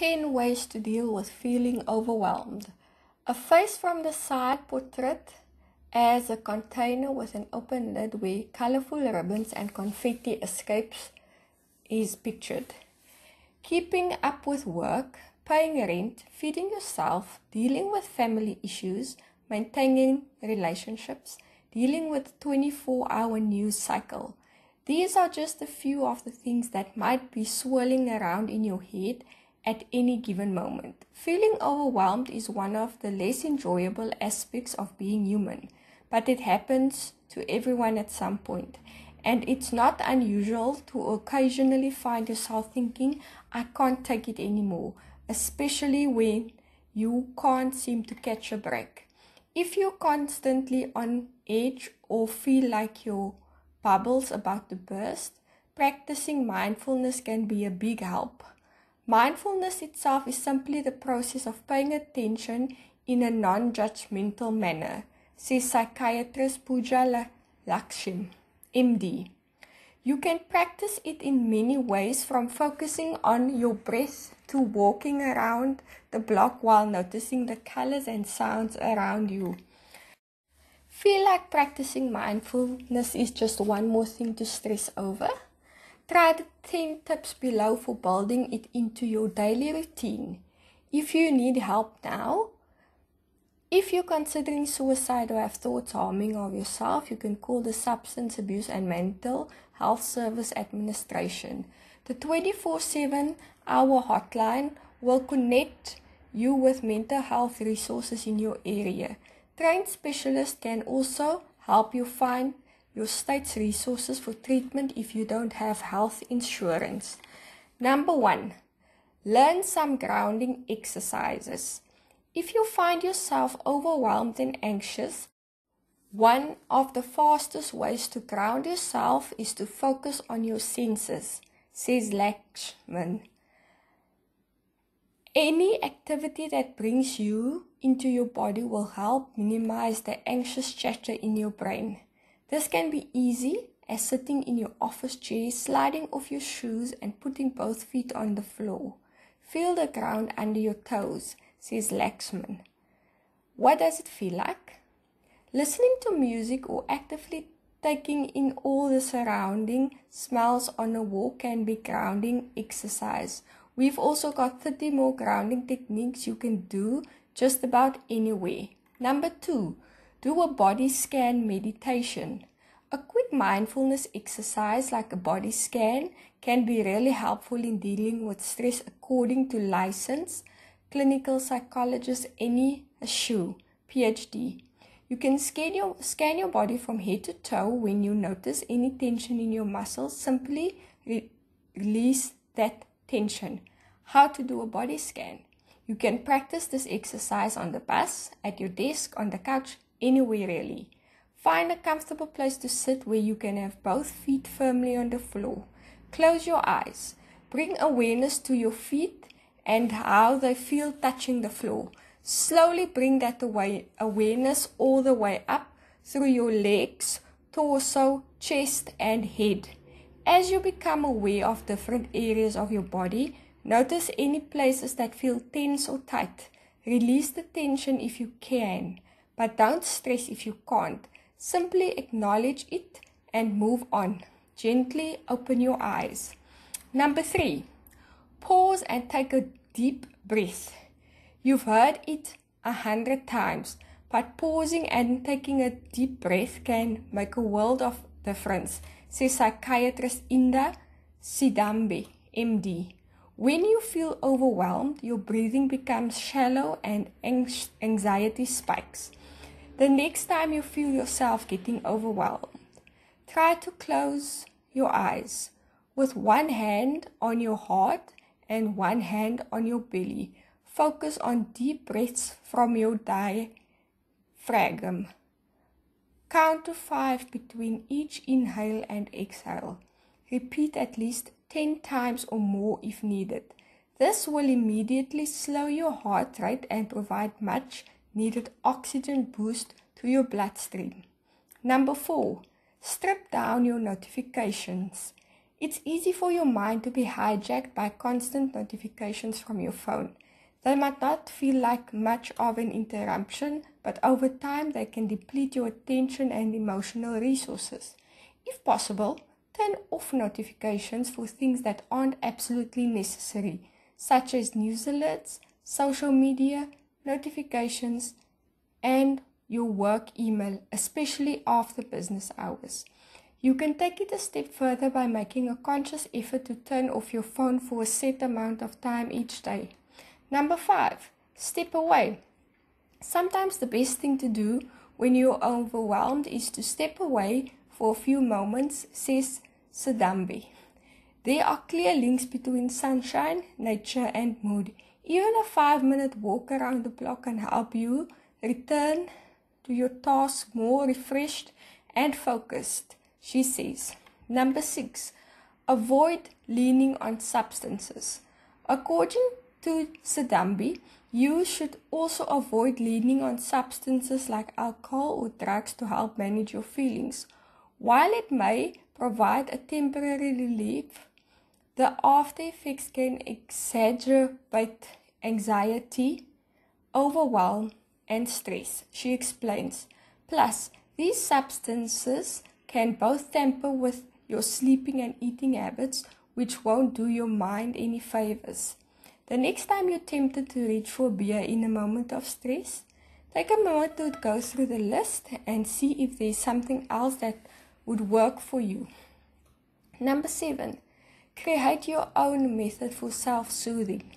10 ways to deal with feeling overwhelmed. A face from the side portrait as a container with an open lid where colorful ribbons and confetti escapes is pictured. Keeping up with work, paying rent, feeding yourself, dealing with family issues, maintaining relationships, dealing with 24-hour news cycle. These are just a few of the things that might be swirling around in your head at any given moment. Feeling overwhelmed is one of the less enjoyable aspects of being human, but it happens to everyone at some point. And it's not unusual to occasionally find yourself thinking, I can't take it anymore, especially when you can't seem to catch a break. If you're constantly on edge or feel like your bubble's about to burst, practicing mindfulness can be a big help. Mindfulness itself is simply the process of paying attention in a non-judgmental manner, says psychiatrist Pooja Lakshmi, MD. You can practice it in many ways, from focusing on your breath to walking around the block while noticing the colors and sounds around you. Feel like practicing mindfulness is just one more thing to stress over? Try the 10 tips below for building it into your daily routine. If you need help now, if you're considering suicide or have thoughts harming of yourself, you can call the Substance Abuse and Mental Health Service Administration. The 24/7-hour hotline will connect you with mental health resources in your area. Trained specialists can also help you find your state's resources for treatment if you don't have health insurance. Number 1, learn some grounding exercises. If you find yourself overwhelmed and anxious, one of the fastest ways to ground yourself is to focus on your senses, says Lakshman. Any activity that brings you into your body will help minimize the anxious chatter in your brain. This can be easy as sitting in your office chair, sliding off your shoes and putting both feet on the floor. Feel the ground under your toes, says Lakshman. What does it feel like? Listening to music or actively taking in all the surrounding smells on a walk can be grounding exercise. We've also got 30 more grounding techniques you can do just about anywhere. Number 2, do a body scan meditation. A quick mindfulness exercise like a body scan can be really helpful in dealing with stress, according to licensed clinical psychologist Annie Ashu, PhD. You can scan your body from head to toe. When you notice any tension in your muscles, simply release that tension. How to do a body scan? You can practice this exercise on the bus, at your desk, on the couch, anywhere really. Find a comfortable place to sit where you can have both feet firmly on the floor. Close your eyes. Bring awareness to your feet and how they feel touching the floor. Slowly bring that awareness all the way up through your legs, torso, chest and head. As you become aware of different areas of your body, notice any places that feel tense or tight. Release the tension if you can, but don't stress if you can't. Simply acknowledge it and move on. Gently open your eyes. Number 3, pause and take a deep breath. You've heard it 100 times, but pausing and taking a deep breath can make a world of difference, says psychiatrist Inda Sidambe, MD. When you feel overwhelmed, your breathing becomes shallow and anxiety spikes. The next time you feel yourself getting overwhelmed, try to close your eyes with one hand on your heart and one hand on your belly. Focus on deep breaths from your diaphragm. Count to 5 between each inhale and exhale. Repeat at least 10 times or more if needed. This will immediately slow your heart rate and provide much needed oxygen boost to your bloodstream. Number 4, strip down your notifications. It's easy for your mind to be hijacked by constant notifications from your phone. They might not feel like much of an interruption, but over time they can deplete your attention and emotional resources. If possible, turn off notifications for things that aren't absolutely necessary, such as news alerts, social media, notifications, and your work email, especially after business hours. You can take it a step further by making a conscious effort to turn off your phone for a set amount of time each day. Number 5, step away. Sometimes the best thing to do when you're overwhelmed is to step away for a few moments, says Sidambi. There are clear links between sunshine, nature, and mood. Even a 5-minute walk around the block can help you return to your task more refreshed and focused, she says. Number 6, avoid leaning on substances. According to Sidambi, you should also avoid leaning on substances like alcohol or drugs to help manage your feelings. While it may provide a temporary relief, the after effects can exacerbate anxiety, overwhelm, and stress, she explains. Plus, these substances can both tamper with your sleeping and eating habits, which won't do your mind any favors. The next time you're tempted to reach for beer in a moment of stress, take a moment to go through the list and see if there's something else that would work for you. Number 7, create your own method for self-soothing.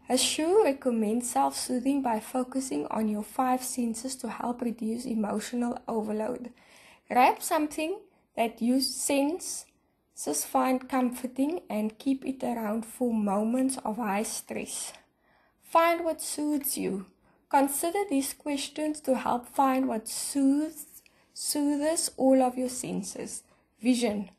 Hashu recommends self-soothing by focusing on your 5 senses to help reduce emotional overload. Grab something that you senses find comforting and keep it around for moments of high stress. Find what soothes you. Consider these questions to help find what soothes all of your senses. Vision.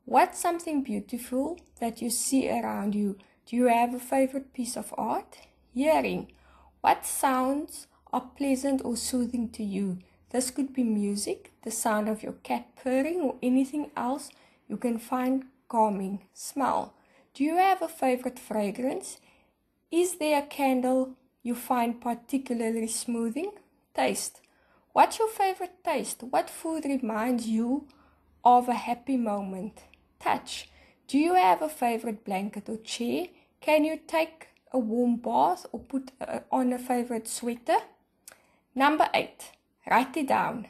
What's something beautiful that you see around you? Do you have a favorite piece of art? Hearing. What sounds are pleasant or soothing to you? This could be music, the sound of your cat purring, or anything else you can find calming. Smell. Do you have a favorite fragrance? Is there a candle you find particularly smoothing? Taste. What's your favorite taste? What food reminds you of a happy moment? Touch. Do you have a favorite blanket or chair? Can you take a warm bath or put on a favorite sweater? Number 8, write it down.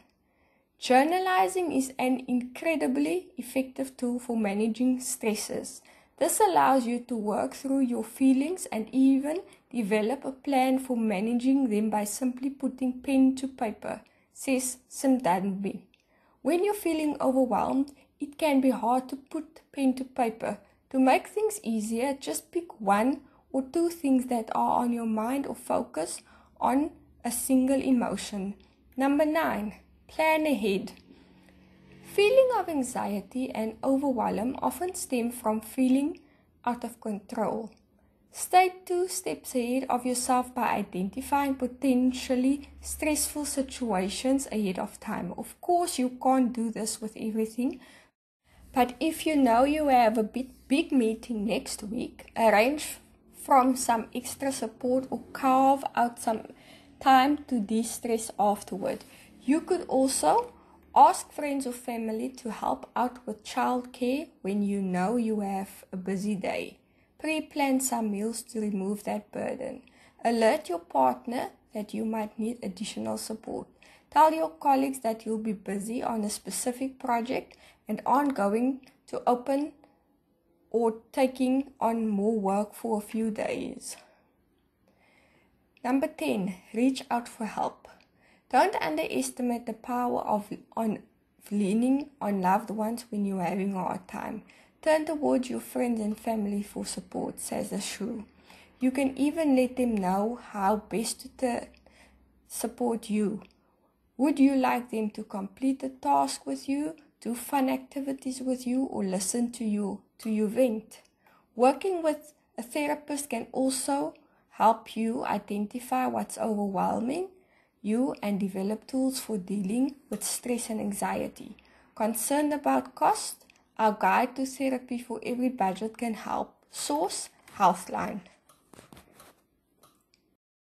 Journalizing is an incredibly effective tool for managing stresses. This allows you to work through your feelings and even develop a plan for managing them by simply putting pen to paper, says Simdanbi. When you're feeling overwhelmed, it can be hard to put pen to paper. To make things easier, just pick 1 or 2 things that are on your mind or focus on a single emotion. Number 9, plan ahead. Feeling of anxiety and overwhelm often stem from feeling out of control. Stay 2 steps ahead of yourself by identifying potentially stressful situations ahead of time. Of course, you can't do this with everything, but if you know you have a big meeting next week, arrange from some extra support or carve out some time to de-stress afterward. You could also ask friends or family to help out with childcare when you know you have a busy day. Pre-plan some meals to remove that burden. Alert your partner that you might need additional support. Tell your colleagues that you'll be busy on a specific project and aren't going to open or taking on more work for a few days. Number 10, reach out for help. Don't underestimate the power of leaning on loved ones when you're having a hard time. Turn towards your friends and family for support, says the shrew. You can even let them know how best to support you. Would you like them to complete a task with you, do fun activities with you, or listen to you vent? Working with a therapist can also help you identify what's overwhelming you and develop tools for dealing with stress and anxiety. Concerned about cost? Our guide to therapy for every budget can help. Source: Healthline.